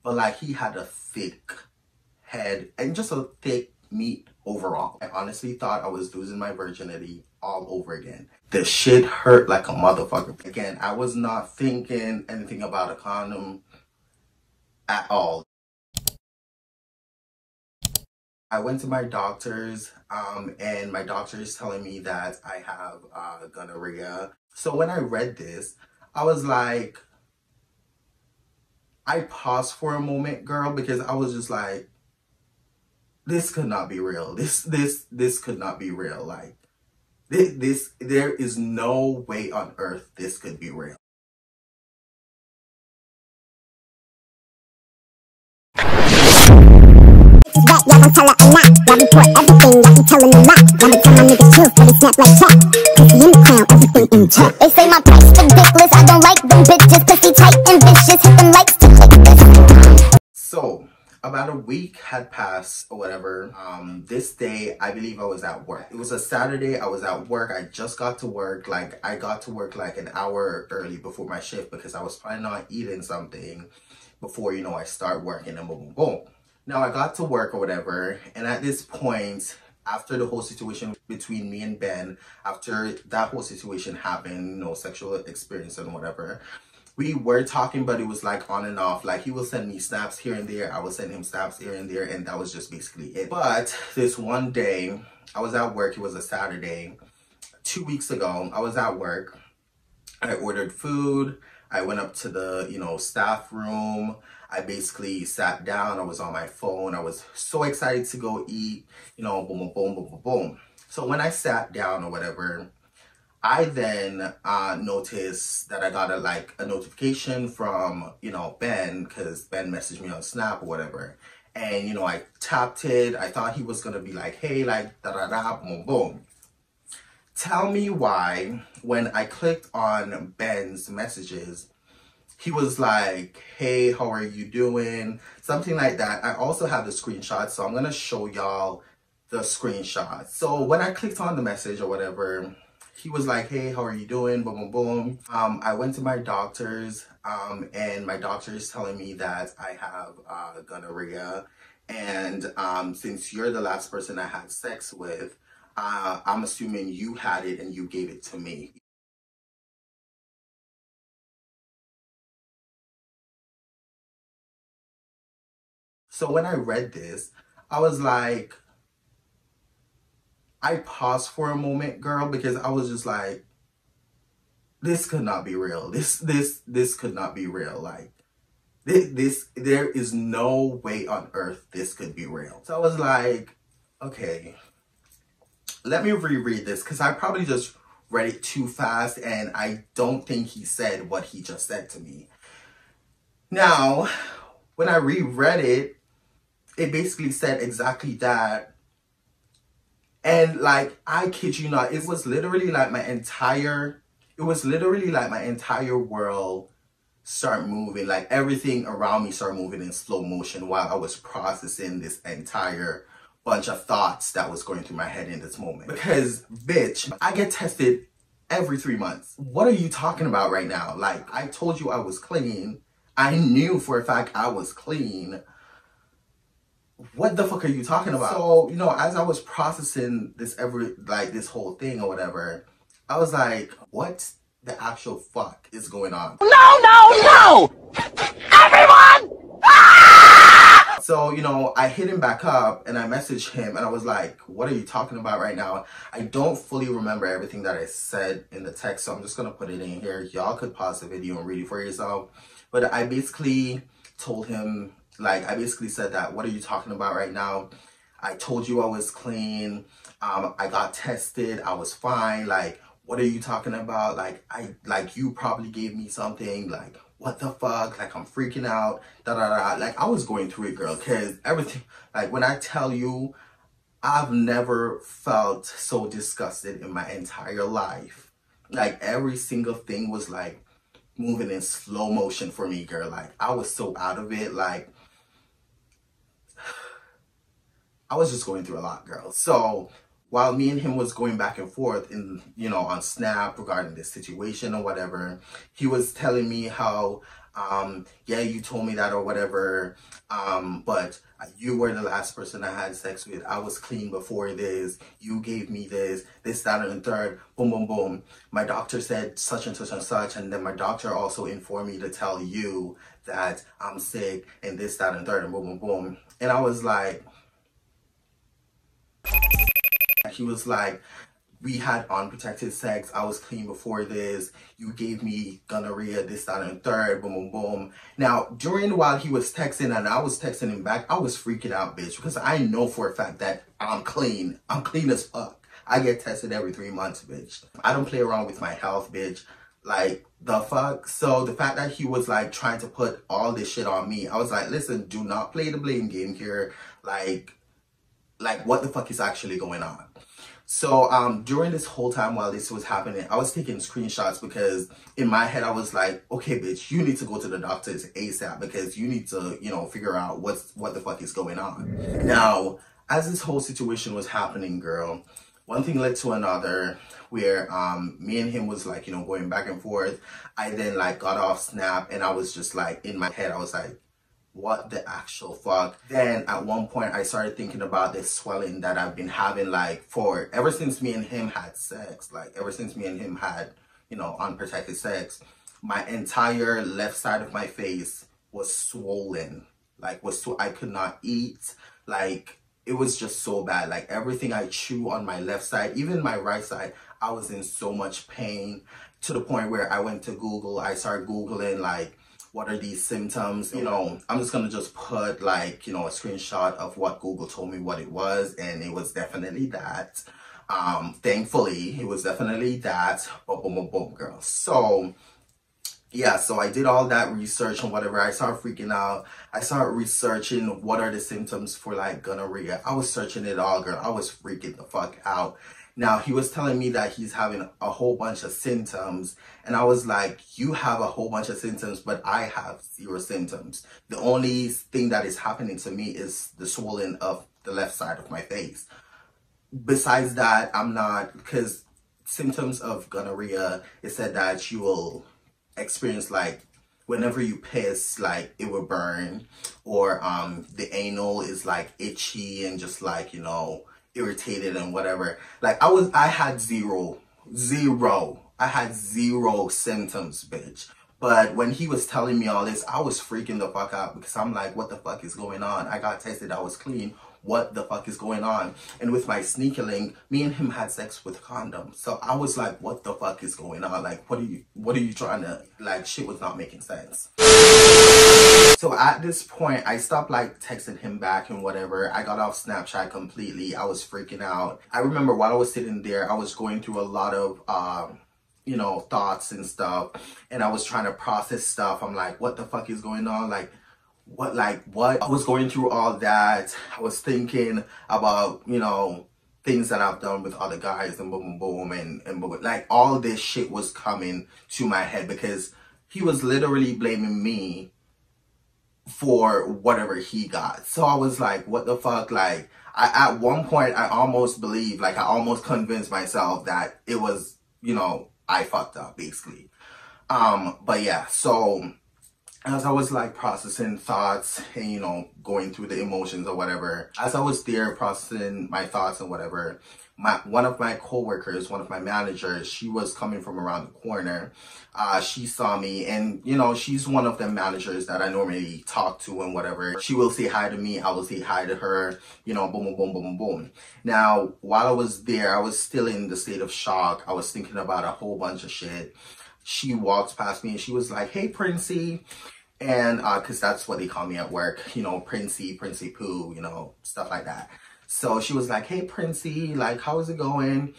but like he had a thick head and just a thick meat overall. I honestly thought I was losing my virginity all over again. The shit hurt like a motherfucker. Again, I was not thinking anything about a condom at all. I went to my doctor's and my doctor is telling me that I have gonorrhea. So when I read this, I was like, I paused for a moment, girl, because I was just like, this could not be real. This could not be real. Like there is no way on earth this could be real. That y'all gon' tell her a lot. Y'all report everything, y'all be telling a lot. Y'all be telling my niggas truth, but they snap like chat. Pussy in the crown, everything in check. They say my price ridiculous, I don't like them bitches. Pussy tight and vicious, hit them likes to click this. So about a week had passed or whatever. This day, I believe I was at work. It was a Saturday. I was at work. I just got to work. Like I got to work like an hour early before my shift because I was planning on eating something before, you know, I start working and boom, boom, boom. Now I got to work or whatever. And at this point, after the whole situation between me and Ben, after that whole situation happened, you know, sexual experience and whatever, we were talking, but it was like on and off. Like he will send me snaps here and there. I will send him snaps here and there. And that was just basically it. But this one day, I was at work. It was a Saturday. 2 weeks ago, I was at work. I ordered food. I went up to the, you know, staff room. I basically sat down. I was on my phone. I was so excited to go eat, you know, boom, boom, boom, boom, boom, boom. So when I sat down or whatever, I then noticed that I got a notification from, you know, Ben, because Ben messaged me on Snap or whatever. And, you know, I tapped it. I thought he was going to be like, hey, like, da-da-da, boom, boom. Tell me why, when I clicked on Ben's messages, he was like, hey, how are you doing? Something like that. I also have the screenshot, so I'm going to show y'all the screenshot. So when I clicked on the message or whatever, he was like, hey, how are you doing? Boom, boom, boom. I went to my doctor's and my doctor is telling me that I have gonorrhea. And since you're the last person I had sex with, I'm assuming you had it and you gave it to me. So when I read this, I was like, I paused for a moment, girl, because I was just like, this could not be real. This could not be real. Like there is no way on earth this could be real. So I was like, okay, let me reread this because I probably just read it too fast and I don't think he said what he just said to me. Now, when I reread it, it basically said exactly that. And like, I kid you not, it was literally like my entire world start moving. Like everything around me started moving in slow motion while I was processing this entire bunch of thoughts that was going through my head in this moment. Because, bitch, I get tested every 3 months. What are you talking about right now? Like, I told you I was clean. I knew for a fact I was clean. What the fuck are you talking about? So, you know, as I was processing this this whole thing or whatever, I was like, what the actual fuck is going on? No! Everyone! Ah! So, you know, I hit him back up and I messaged him and I was like, what are you talking about right now? I don't fully remember everything that I said in the text, so I'm just going to put it in here. Y'all could pause the video and read it for yourself. But I basically told him, like, I basically said that, what are you talking about right now? I told you I was clean. I got tested. I was fine. Like, what are you talking about? Like, you probably gave me something. Like, what the fuck? Like, I'm freaking out. Da da da. Like, I was going through it, girl. Because everything, like, when I tell you, I've never felt so disgusted in my entire life. Like, every single thing was, like, moving in slow motion for me, girl. Like, I was so out of it. Like, I was just going through a lot, girl. So while me and him was going back and forth in, you know, on Snap regarding this situation or whatever, he was telling me how, yeah, you told me that or whatever, but you were the last person I had sex with. I was clean before this. You gave me this, that, and the third. Boom, boom, boom. My doctor said such and such and such, and then my doctor also informed me to tell you that I'm sick and this, that, and third, and boom, boom, boom. And I was like, he was like, we had unprotected sex. I was clean before this. You gave me gonorrhea, this, that, and third, boom, boom, boom. Now, during while he was texting and I was texting him back, I was freaking out, bitch, because I know for a fact that I'm clean. I'm clean as fuck. I get tested every 3 months, bitch. I don't play around with my health, bitch. Like, the fuck? So the fact that he was like trying to put all this shit on me, I was like, listen, do not play the blame game here. Like what the fuck is actually going on? So during this whole time while this was happening, I was taking screenshots because in my head I was like, okay, bitch, you need to go to the doctors ASAP because you need to, you know, figure out what the fuck is going on. Now, as this whole situation was happening, girl, one thing led to another where me and him was like, you know, going back and forth. I then like got off Snap and I was just like, in my head, I was like, what the actual fuck? Then at one point I started thinking about this swelling that I've been having like for ever since me and him had sex, like ever since me and him had, you know, unprotected sex. My entire left side of my face was swollen, like I could not eat, like it was just so bad. Like everything I chew on my left side, even my right side, I was in so much pain to the point where I went to Google. I started Googling like, what are these symptoms? You know, I'm just gonna just put like, you know, a screenshot of what Google told me what it was, and it was definitely that. Thankfully, it was definitely that. Boom, boom, boom, boom, girl. So yeah, so I did all that research and whatever. I started freaking out. I started researching what are the symptoms for like gonorrhea. I was searching it all, girl. I was freaking the fuck out. Now, he was telling me that he's having a whole bunch of symptoms. And I was like, you have a whole bunch of symptoms, but I have 0 symptoms. The only thing that is happening to me is the swelling of the left side of my face. Besides that, I'm not, because symptoms of gonorrhea, it said that you will experience like whenever you piss, like it will burn, or the anal is like itchy and just like, you know, irritated and whatever. Like I had zero symptoms, bitch. But when he was telling me all this, I was freaking the fuck out because I'm like, what the fuck is going on? I got tested, I was clean. What the fuck is going on? And with my sneaker link, me and him had sex with condoms. So I was like, what the fuck is going on? Like, what are you trying to, like, shit was not making sense. So at this point, I stopped like texting him back and whatever. I got off Snapchat completely. I was freaking out. I remember while I was sitting there, I was going through a lot of, you know, thoughts and stuff. And I was trying to process stuff. I'm like, what the fuck is going on? Like what? I was going through all that. I was thinking about, you know, things that I've done with other guys and boom, boom, boom. And boom. Like all this shit was coming to my head because he was literally blaming me for whatever he got. So I was like, what the fuck? Like, at one point, I almost believed, like, I almost convinced myself that it was, you know, I fucked up, basically. But yeah, so as I was like processing thoughts and, you know, going through the emotions or whatever, as I was there processing my thoughts and whatever, one of my coworkers, one of my managers, she was coming from around the corner. She saw me and, you know, she's one of the managers that I normally talk to and whatever. She will say hi to me. I will say hi to her, you know, boom, boom, boom, boom, boom, boom. Now, while I was there, I was still in the state of shock. I was thinking about a whole bunch of shit. She walked past me and she was like, hey, Princey. And, cause that's what they call me at work, you know, Princey Poo, you know, stuff like that. So she was like, hey, Princey, like, how is it going?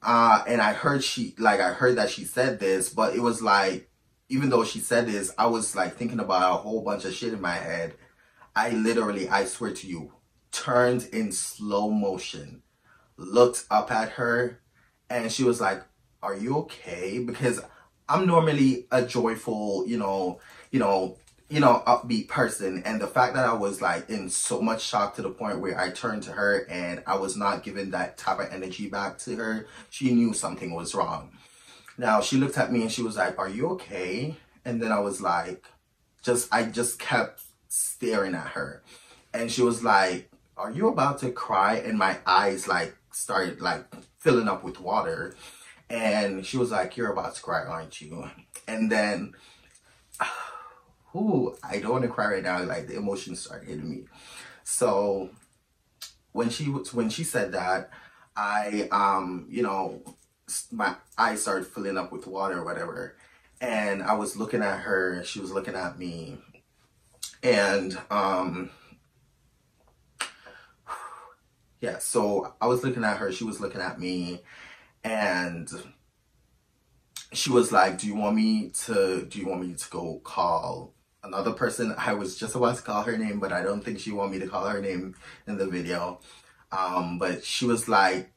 And I heard that she said this, but it was like, even though she said this, I was like thinking about a whole bunch of shit in my head. I swear to you, turned in slow motion, looked up at her, and she was like, are you okay? Because I'm normally a joyful, you know, you know, upbeat person. And the fact that I was like in so much shock to the point where I turned to her and I was not giving that type of energy back to her, she knew something was wrong. Now she looked at me and she was like, "Are you okay?" And then I was like, I just kept staring at her. And she was like, "Are you about to cry?" And my eyes like started like filling up with water. And she was like, "You're about to cry, aren't you?" And then, ooh, I don't want to cry right now. Like the emotions started hitting me. So when she said that, I you know, my eyes started filling up with water or whatever. And I was looking at her, she was looking at me. And yeah, so I was looking at her, she was looking at me, and she was like, do you want me to go call another person? I was just about to call her name, but I don't think she wanted me to call her name in the video. But she was like,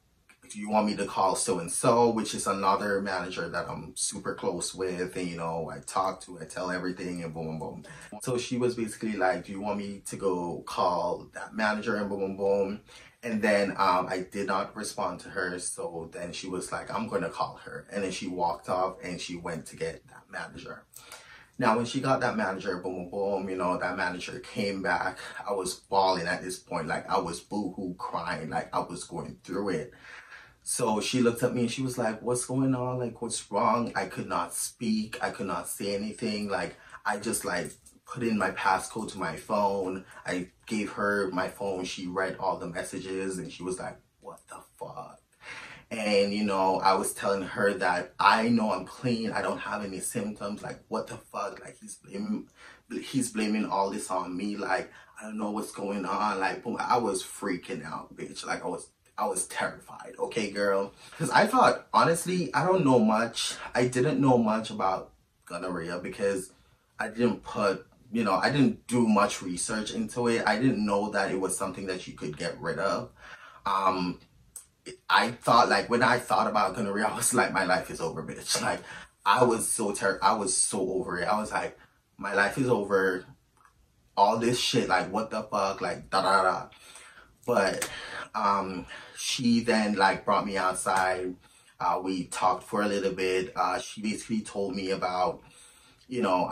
do you want me to call so-and-so, which is another manager that I'm super close with, and you know, I talk to, I tell everything, and boom, boom, boom. So she was basically like, do you want me to go call that manager, and boom, boom, boom. And then I did not respond to her, so then she was like, I'm going to call her. And then she walked off and she went to get that manager. Now, when she got that manager, boom, boom, boom, you know, that manager came back. I was bawling at this point, like I was boo-hoo crying, like I was going through it. So she looked at me and she was like, what's going on? Like, what's wrong? I could not speak. I could not say anything. Like, I just like put in my passcode to my phone. I gave her my phone. She read all the messages and she was like, what the fuck? And, you know, I was telling her that I know I'm clean. I don't have any symptoms. Like, what the fuck? Like, he's blaming all this on me. Like, I don't know what's going on. Like, boom, I was freaking out, bitch. Like, I was terrified. Okay, girl. Because I thought, honestly, I don't know much. I didn't know much about gonorrhea because I didn't put, you know, I didn't do much research into it. I didn't know that it was something that you could get rid of. I thought, like, when I thought about gonorrhea, I was like, my life is over, bitch. Like, I was so over it. I was like, my life is over. All this shit, like, what the fuck? Like, da da da. But she then like brought me outside. We talked for a little bit. She basically told me about, you know,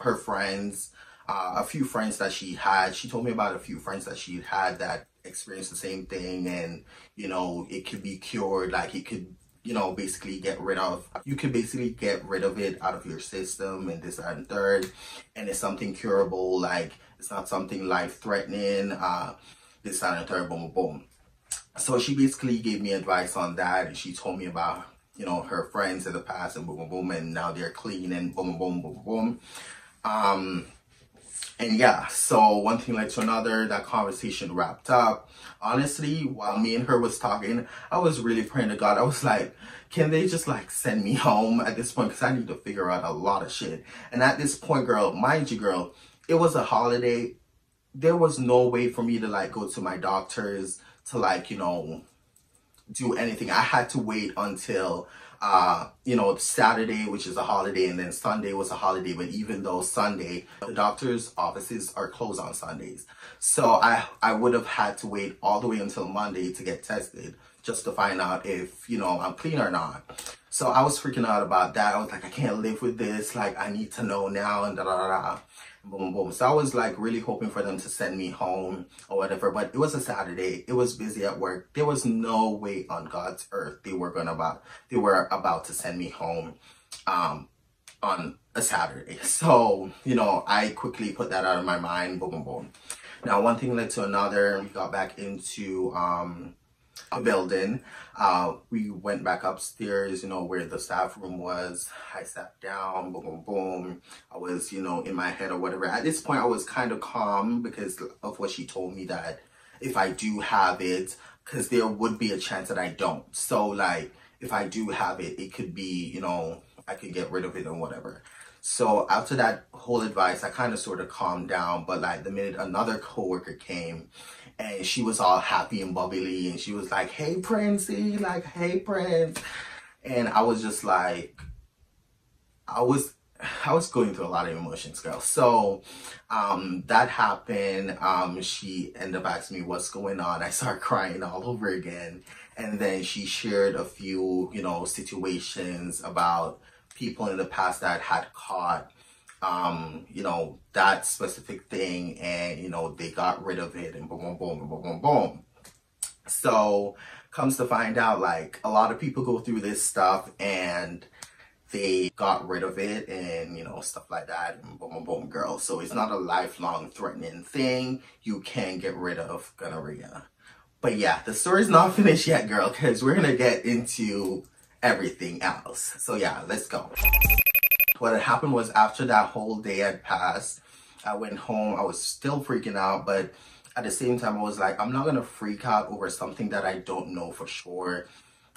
her friends, a few friends that she had. She told me about a few friends that she had that experienced the same thing, and you know, it could be cured. Like, it could, you know, basically you could basically get rid of it out of your system, and this, that, and third. And it's something curable. Like, it's not something life-threatening. This, that, and third, boom, boom, boom. So she basically gave me advice on that, and she told me about, you know, her friends in the past, and boom, boom, boom, and now they're clean, and boom, boom, boom, boom, boom. And yeah, so one thing led to another. That conversation wrapped up. Honestly, while me and her was talking, I was really praying to God. I was like, can they just like send me home at this point? Because I need to figure out a lot of shit. And at this point, girl, mind you, girl, it was a holiday. There was no way for me to like go to my doctors to like, you know, do anything. I had to wait until, you know, Saturday, which is a holiday, and then Sunday was a holiday. But even though Sunday, the doctor's offices are closed on Sundays. So I would have had to wait all the way until Monday to get tested just to find out if, you know, I'm clean or not. So I was freaking out about that. I was like, I can't live with this. Like, I need to know now, and da da da da. Boom, boom. So I was like really hoping for them to send me home or whatever, but it was a Saturday. It was busy at work. There was no way on God's earth they were about to send me home on a Saturday. So, you know, I quickly put that out of my mind. Boom, boom, boom. Now, one thing led to another. We got back into a building. We went back upstairs, you know, where the staff room was. I sat down, boom, boom, boom. I was, you know, in my head or whatever. At this point, I was kind of calm because of what she told me, that if I do have it, because there would be a chance that I don't. So, like, if I do have it, it could be, you know, I could get rid of it or whatever. So after that whole advice, I kind of sort of calmed down. But like the minute another coworker came, and she was all happy and bubbly, and she was like, hey, Princey, like, hey, Prince. And I was just like, I was going through a lot of emotions, girl. So that happened. She ended up asking me what's going on. I started crying all over again. And then she shared a few, you know, situations about people in the past that had caught you know, that specific thing, and you know, they got rid of it, and boom boom boom boom boom boom. So comes to find out, like, a lot of people go through this stuff and they got rid of it, and you know, stuff like that, and boom boom boom, girl. So it's not a lifelong threatening thing. You can get rid of gonorrhea. But yeah, the story's not finished yet, girl, because we're gonna get into everything else. So yeah, let's go. What had happened was, after that whole day had passed, I went home. I was still freaking out, but at the same time, I was like, I'm not gonna freak out over something that I don't know for sure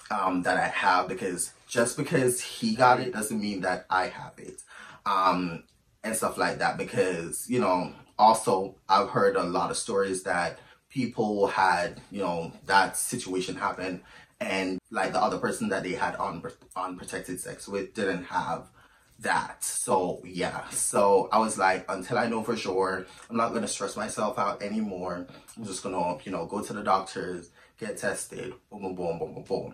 that I have, because just because he got it doesn't mean that I have it, and stuff like that. Because, you know, also I've heard a lot of stories that people had, you know, that situation happen, and like the other person that they had unprotected sex with didn't have that. So yeah, so I was like, until I know for sure, I'm not gonna stress myself out anymore. I'm just gonna, you know, go to the doctors, get tested, boom boom boom boom boom boom.